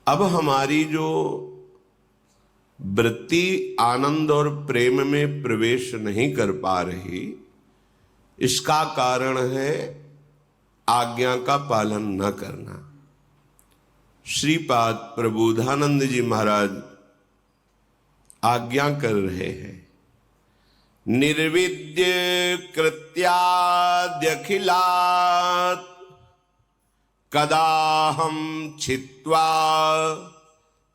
अब हमारी जो वृत्ति आनंद और प्रेम में प्रवेश नहीं कर पा रही, इसका कारण है आज्ञा का पालन न करना। श्रीपाद प्रबोधानंद जी महाराज आज्ञा कर रहे हैं, निर्विद्य कृत्याद्यखिलात् कदाहं छित्त्वा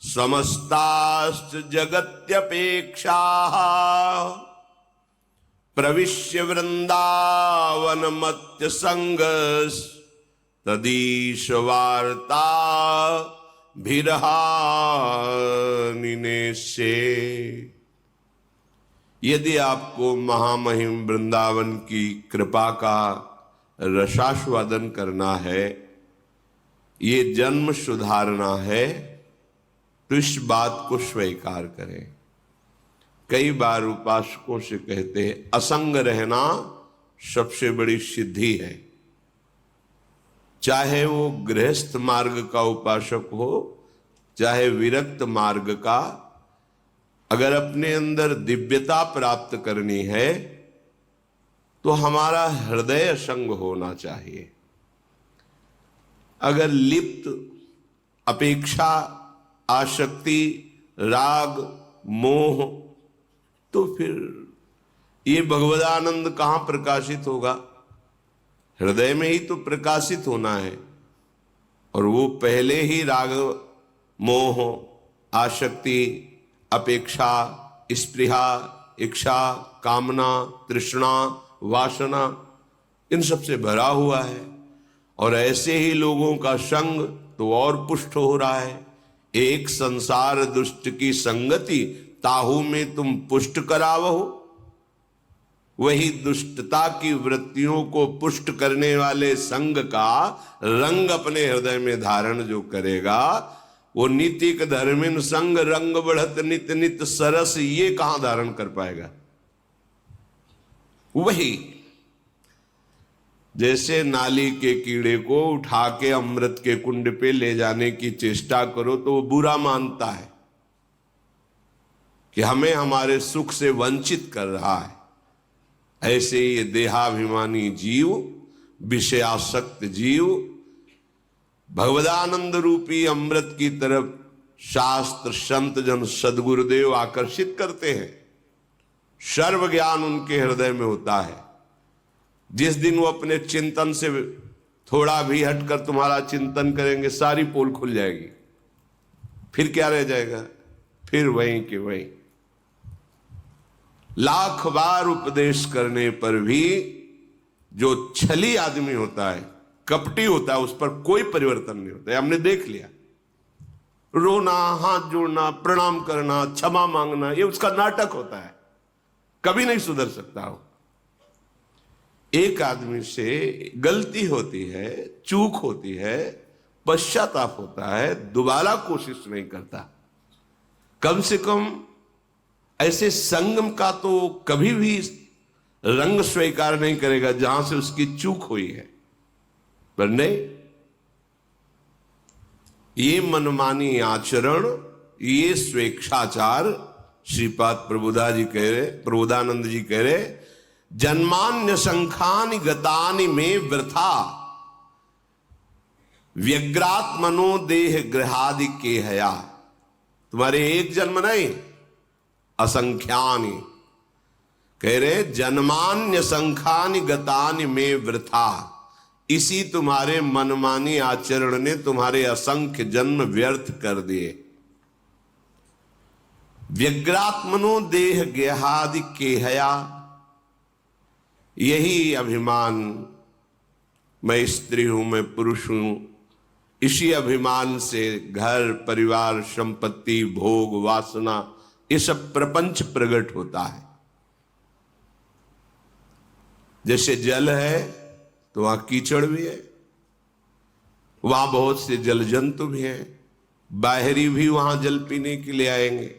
समस्ताश्च जगत्यपेक्षाः प्रविश्य वृंदावन मत्य संगस तदीश वार्ता भिरहानिनेशे। यदि आपको महामहिम वृंदावन की कृपा का रसास्वादन करना है, ये जन्म सुधारना है, तो इस बात को स्वीकार करें। कई बार उपासकों से कहते हैं असंग रहना सबसे बड़ी सिद्धि है। चाहे वो गृहस्थ मार्ग का उपासक हो, चाहे विरक्त मार्ग का, अगर अपने अंदर दिव्यता प्राप्त करनी है तो हमारा हृदय असंग होना चाहिए। अगर लिप्त अपेक्षा, आसक्ति, राग, मोह, तो फिर ये भगवदानंद कहां प्रकाशित होगा? हृदय में ही तो प्रकाशित होना है। और वो पहले ही राग, मोह, आसक्ति, अपेक्षा, स्पृहा, इच्छा, कामना, तृष्णा, वासना, इन सब से भरा हुआ है। और ऐसे ही लोगों का संग तो और पुष्ट हो रहा है। एक संसार दुष्ट की संगति, ताहू में तुम पुष्ट करावहो। वही दुष्टता की वृत्तियों को पुष्ट करने वाले संग का रंग अपने हृदय में धारण जो करेगा, वो नीतिक धर्मिन संग रंग बढ़त नित नित सरस, ये कहां धारण कर पाएगा? वही जैसे नाली के कीड़े को उठा के अमृत के कुंड पे ले जाने की चेष्टा करो तो वो बुरा मानता है कि हमें हमारे सुख से वंचित कर रहा है। ऐसे ये देहाभिमानी जीव, विषयासक्त जीव, भगवदानंद रूपी अमृत की तरफ शास्त्र, संत जन, सदगुरुदेव आकर्षित करते हैं। सर्व ज्ञान उनके हृदय में होता है। जिस दिन वो अपने चिंतन से थोड़ा भी हटकर तुम्हारा चिंतन करेंगे, सारी पोल खुल जाएगी। फिर क्या रह जाएगा? फिर वहीं के वहीं। लाख बार उपदेश करने पर भी जो छली आदमी होता है, कपटी होता है, उस पर कोई परिवर्तन नहीं होता है। हमने देख लिया। रोना, हाथ जोड़ना, प्रणाम करना, क्षमा मांगना, ये उसका नाटक होता है। कभी नहीं सुधर सकता हो। एक आदमी से गलती होती है, चूक होती है, पश्चाताप होता है, दोबारा कोशिश नहीं करता। कम से कम ऐसे संगम का तो कभी भी रंग स्वीकार नहीं करेगा जहां से उसकी चूक हुई है। पर नहीं, ये मनमानी आचरण, ये स्वेच्छाचार, श्रीपाद प्रबोधानंद जी कह रहे, जन्मान्य संखानि गतानि में वृथा व्यग्रात्मनो देह गृहादि के हया। तुम्हारे एक जन्म नहीं, असंख्यानि। कह रहे जन्मान्य संखानि गतानि में वृथा। इसी तुम्हारे मनमानी आचरण ने तुम्हारे असंख्य जन्म व्यर्थ कर दिए। व्यग्रात्मनो देह गेहादि केहया। यही अभिमान, मैं स्त्री हूं, मैं पुरुष हूं, इसी अभिमान से घर, परिवार, संपत्ति, भोग, वासना, ये सब प्रपंच प्रकट होता है। जैसे जल है तो वहां कीचड़ भी है, वहां बहुत से जल जंतु भी हैं, बाहरी भी वहां जल पीने के लिए आएंगे।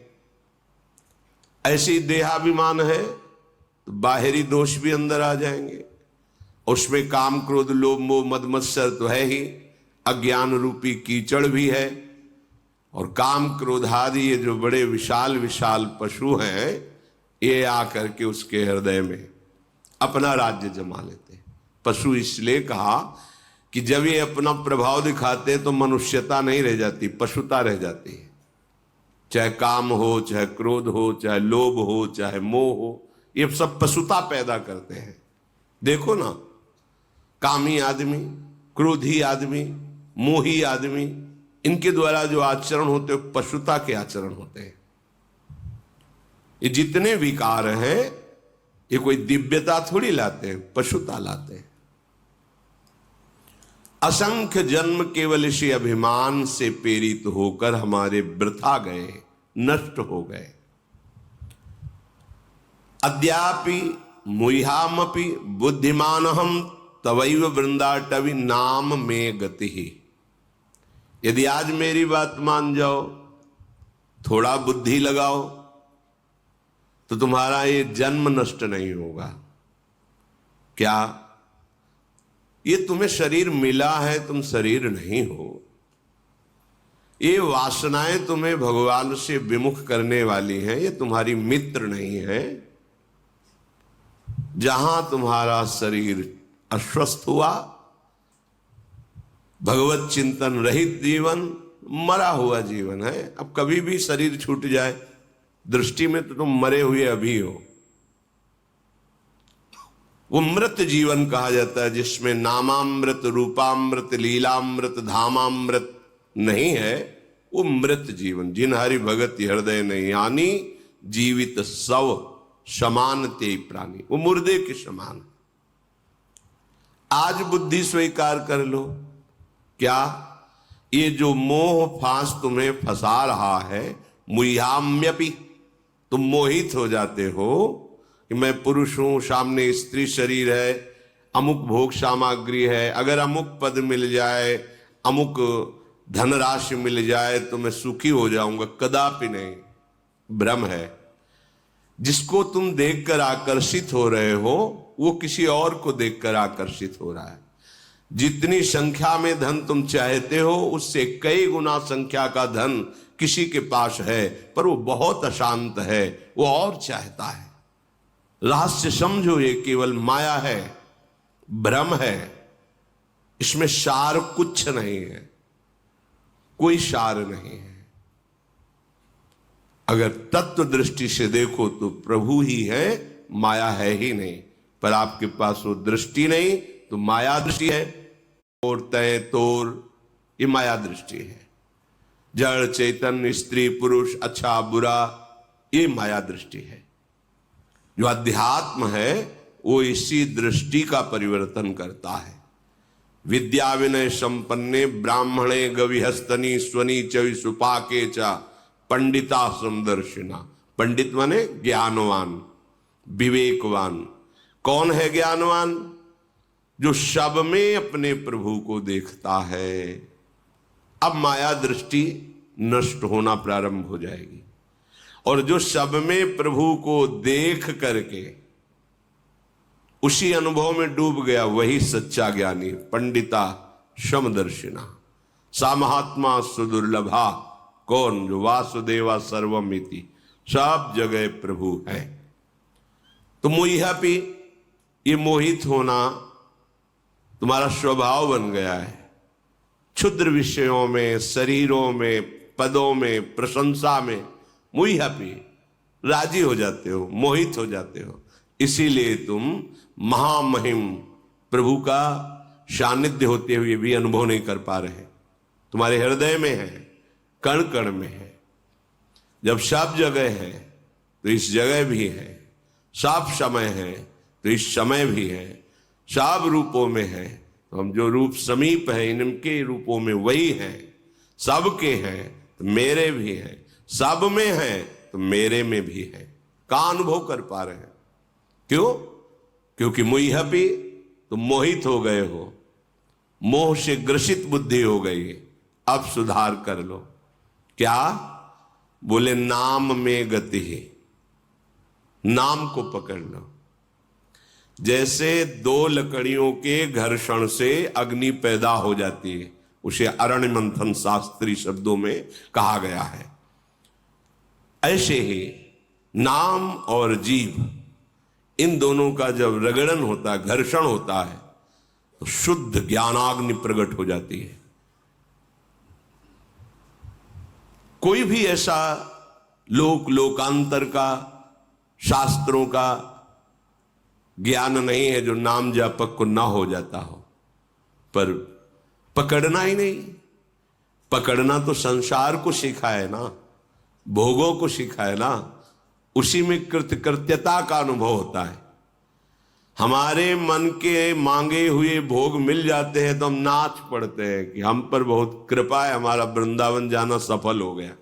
ऐसी देहाभिमान है तो बाहरी दोष भी अंदर आ जाएंगे। उसमें काम, क्रोध, लोभ, मोह, मद, मत्सर तो है ही, अज्ञान रूपी कीचड़ भी है। और काम क्रोधादि ये जो बड़े विशाल विशाल पशु हैं, ये आकर के उसके हृदय में अपना राज्य जमा लेते हैं। पशु इसलिए कहा कि जब ये अपना प्रभाव दिखाते तो मनुष्यता नहीं रह जाती, पशुता रह जाती है। चाहे काम हो, चाहे क्रोध हो, चाहे लोभ हो, चाहे मोह हो, ये सब पशुता पैदा करते हैं। देखो ना, कामी आदमी, क्रोधी आदमी, मोही आदमी, इनके द्वारा जो आचरण होते हैं पशुता के आचरण होते हैं। ये जितने विकार हैं ये कोई दिव्यता थोड़ी लाते हैं, पशुता लाते हैं। असंख्य जन्म केवल इसी अभिमान से प्रेरित होकर हमारे वृथा गए, नष्ट हो गए। अद्यापि मुह्यामपि बुद्धिमानहम तवैव वृंदाटवी नाम में गति ही। यदि आज मेरी बात मान जाओ, थोड़ा बुद्धि लगाओ, तो तुम्हारा ये जन्म नष्ट नहीं होगा। क्या ये तुम्हें शरीर मिला है, तुम शरीर नहीं हो। ये वासनाएं तुम्हें भगवान से विमुख करने वाली हैं, ये तुम्हारी मित्र नहीं है। जहां तुम्हारा शरीर अस्वस्थ हुआ, भगवत चिंतन रहित जीवन मरा हुआ जीवन है। अब कभी भी शरीर छूट जाए, दृष्टि में तो तुम मरे हुए अभी हो। वो मृत जीवन कहा जाता है, जिसमें नामामृत, रूपामृत, लीलामृत, धामामृत नहीं है। वो मृत जीवन, जिन हरि भगत हृदय नहीं, यानी जीवित शव समान ते प्राणी, वो मुर्दे के समान। आज बुद्धि स्वीकार कर लो, क्या ये जो मोह फांस तुम्हें फंसा रहा है, मुह्याम्यपि, तुम मोहित हो जाते हो कि मैं पुरुष हूं, सामने स्त्री शरीर है, अमुक भोग सामग्री है, अगर अमुक पद मिल जाए, अमुक धनराशि मिल जाए तो मैं सुखी हो जाऊंगा। कदापि नहीं, भ्रम है। जिसको तुम देखकर आकर्षित हो रहे हो वो किसी और को देखकर आकर्षित हो रहा है। जितनी संख्या में धन तुम चाहते हो, उससे कई गुना संख्या का धन किसी के पास है, पर वो बहुत अशांत है, वो और चाहता है। रहस्य समझो, ये केवल माया है, भ्रम है, इसमें सार कुछ नहीं है, कोई सार नहीं है। अगर तत्व दृष्टि से देखो तो प्रभु ही है, माया है ही नहीं। पर आपके पास वो दृष्टि नहीं तो माया दृष्टि है। और तय तोर, ये माया दृष्टि है। जड़ चैतन्य, स्त्री पुरुष, अच्छा बुरा, ये माया दृष्टि है। जो अध्यात्म है वो इसी दृष्टि का परिवर्तन करता है। विद्या विनय संपन्ने ब्राह्मणे गविहस्तनी स्वनी च सुपाके च पंडिता समदर्शिना। पंडित माने ज्ञानवान, विवेकवान। कौन है ज्ञानवान? जो सब में अपने प्रभु को देखता है। अब माया दृष्टि नष्ट होना प्रारंभ हो जाएगी, और जो सब में प्रभु को देख करके उसी अनुभव में डूब गया, वही सच्चा ज्ञानी। पंडिता समदर्शिना, सा महात्मा सुदुर्लभा। कौन? जो वासुदेवा सर्वमिति, सब जगह प्रभु है। तो मुह्यपि, ये मोहित होना तुम्हारा स्वभाव बन गया है। क्षुद्र विषयों में, शरीरों में, पदों में, प्रशंसा में मुह्यपि राजी हो जाते हो, मोहित हो जाते हो। इसीलिए तुम महामहिम प्रभु का सानिध्य होते हुए भी अनुभव नहीं कर पा रहे। तुम्हारे हृदय में है, कण कण में है। जब सब जगह है तो इस जगह भी है, सब समय है तो इस समय भी है, सब रूपों में है तो हम जो रूप समीप है इनके रूपों में वही है। सबके हैं तो मेरे भी है, सब में है तो मेरे में भी है। का अनुभव कर पा रहे हैं? क्यों? क्योंकि मुह्यपि, तुम मोहित हो गए हो, मोह से ग्रसित बुद्धि हो गई है। अब सुधार कर लो। क्या? बोले नाम में गति है। नाम को पकड़ लो। जैसे दो लकड़ियों के घर्षण से अग्नि पैदा हो जाती है, उसे अरण्य मंथन शास्त्रीय शब्दों में कहा गया है। ऐसे ही नाम और जीव, इन दोनों का जब रगड़न होता है, घर्षण होता है, तो शुद्ध ज्ञानाग्नि प्रकट हो जाती है। कोई भी ऐसा लोकांतर का, शास्त्रों का ज्ञान नहीं है जो नाम जापक को ना हो जाता हो, पर पकड़ना ही नहीं। पकड़ना तो संसार को सीखा है ना, भोगों को सीखा है ना, उसी में कृत्यता का अनुभव होता है। हमारे मन के मांगे हुए भोग मिल जाते हैं तो हम नाच पड़ते हैं कि हम पर बहुत कृपा है, हमारा वृंदावन जाना सफल हो गया।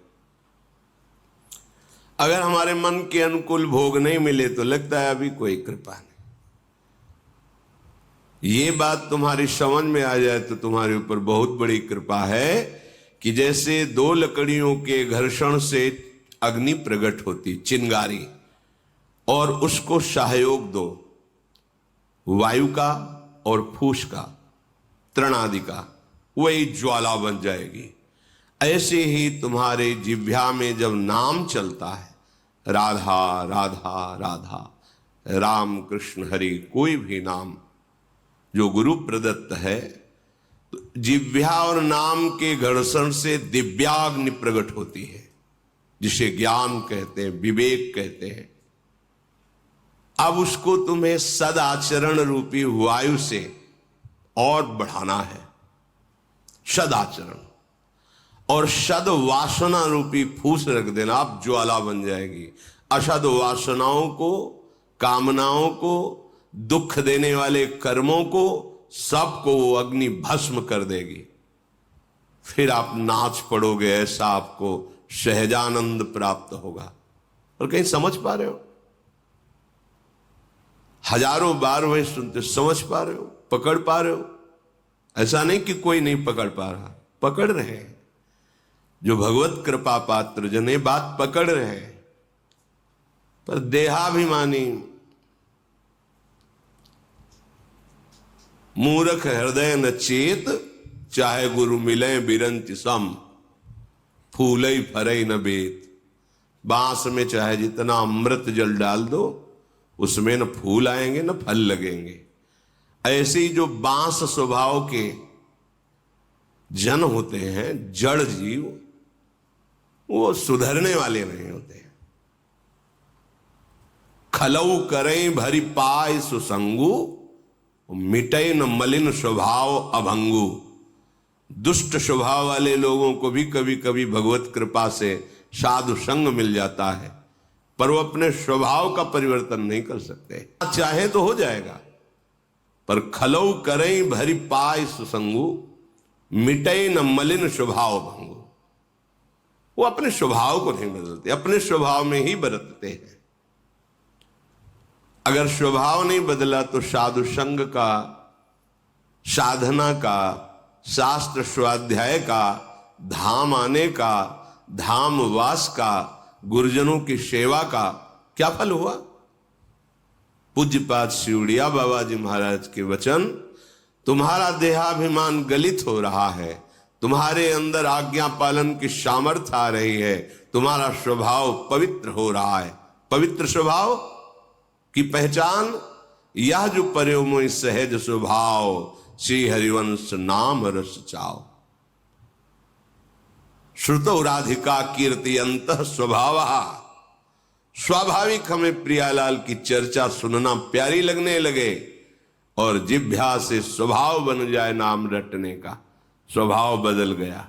अगर हमारे मन के अनुकूल भोग नहीं मिले तो लगता है अभी कोई कृपा नहीं। ये बात तुम्हारी समझ में आ जाए तो तुम्हारे ऊपर बहुत बड़ी कृपा है कि जैसे दो लकड़ियों के घर्षण से अग्नि प्रकट होती, चिंगारी, और उसको सहयोग दो वायु का और फूस का, तृण आदि का, वही ज्वाला बन जाएगी। ऐसे ही तुम्हारे जिह्वा में जब नाम चलता है, राधा राधा राधा, राम कृष्ण हरि, कोई भी नाम जो गुरु प्रदत्त है, तो जिह्वा और नाम के घर्षण से दिव्याग्नि प्रकट होती है, जिसे ज्ञान कहते हैं, विवेक कहते हैं। अब उसको तुम्हें सदाचरण रूपी वायु से और बढ़ाना है, सदाचरण, और सद वासना रूपी फूस रख देना, आप ज्वाला बन जाएगी। असद वासनाओं को, कामनाओं को, दुख देने वाले कर्मों को, सबको वो अग्नि भस्म कर देगी। फिर आप नाच पड़ोगे, ऐसा आपको सहजानंद प्राप्त होगा। और कहीं समझ पा रहे हो? हजारों बार वही सुनते, समझ पा रहे हो? पकड़ पा रहे हो? ऐसा नहीं कि कोई नहीं पकड़ पा रहा, पकड़ रहे हैं। जो भगवत कृपा पात्र जन ये बात पकड़ रहे हैं, पर देहाभिमानी मूर्ख हृदय न चेत, चाहे गुरु मिले बिरंच सम, फूलई फरई न बेत। बांस में चाहे जितना अमृत जल डाल दो, उसमें न फूल आएंगे न फल लगेंगे। ऐसे ही जो बांस स्वभाव के जन होते हैं, जड़ जीव, वो सुधरने वाले नहीं होते। खलऊ करें भरी पाय सुसंगु, मिटे न मलिन स्वभाव अभंगु। दुष्ट स्वभाव वाले लोगों को भी कभी कभी भगवत कृपा से साधु संग मिल जाता है, पर वो अपने स्वभाव का परिवर्तन नहीं कर सकते। चाहे तो हो जाएगा, पर खलऊ करें भरी पाय सुसंगु, मिटे न मलिन स्वभाव भंगु। वो अपने स्वभाव को नहीं बदलते, अपने स्वभाव में ही बरतते हैं। अगर स्वभाव नहीं बदला तो साधु संग का, साधना का, शास्त्र स्वाध्याय का, धाम आने का, धाम वास का, गुरुजनों की सेवा का क्या फल हुआ? पूज्यपाद शिवड़िया बाबा जी महाराज के वचन, तुम्हारा देहाभिमान गलित हो रहा है, तुम्हारे अंदर आज्ञा पालन की सामर्थ्य आ रही है, तुम्हारा स्वभाव पवित्र हो रहा है। पवित्र स्वभाव की पहचान यह जो पर्यो मोहि सहज स्वभाव, श्री हरिवंश नाम रस चाओ। श्रुतो राधिका कीर्ति अंतः स्वभाव। स्वाभाविक हमें प्रियालाल की चर्चा सुनना प्यारी लगने लगे, और जिह्वा से स्वभाव बन जाए नाम रटने का। स्वभाव बदल गया।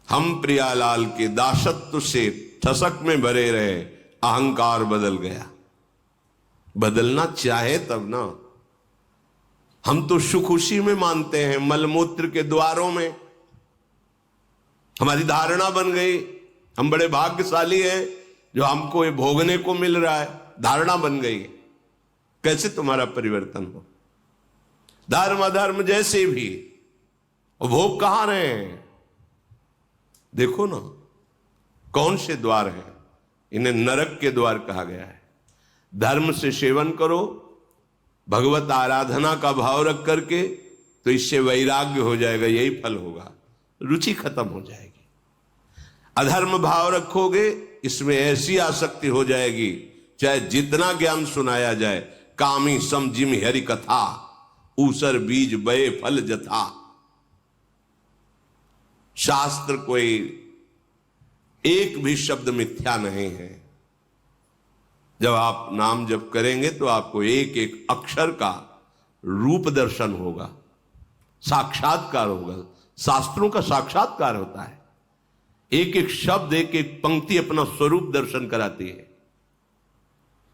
हम प्रियालाल के दासत्व से ठसक में भरे रहे, अहंकार बदल गया। बदलना चाहे तब ना। हम तो सुख उसी में मानते हैं, मलमूत्र के द्वारों में। हमारी धारणा बन गई, हम बड़े भाग्यशाली हैं जो हमको ये भोगने को मिल रहा है। धारणा बन गई। कैसे तुम्हारा परिवर्तन हो? धर्म अधर्म जैसे भी, और भोग कहां रहे हैं? देखो ना, कौन से द्वार हैं? इन्हें नरक के द्वार कहा गया है। धर्म से सेवन करो, भगवत आराधना का भाव रख करके, तो इससे वैराग्य हो जाएगा, यही फल होगा, रुचि खत्म हो जाएगी। अधर्म भाव रखोगे, इसमें ऐसी आसक्ति हो जाएगी, चाहे जितना ज्ञान सुनाया जाए, कामी सम जिम हरि कथा, ऊसर बीज बये फल जथा। शास्त्र कोई एक भी शब्द मिथ्या नहीं है। जब आप नाम जप करेंगे तो आपको एक एक अक्षर का रूप दर्शन होगा, साक्षात्कार होगा। शास्त्रों का साक्षात्कार होता है, एक एक शब्द, एक एक पंक्ति अपना स्वरूप दर्शन कराती है।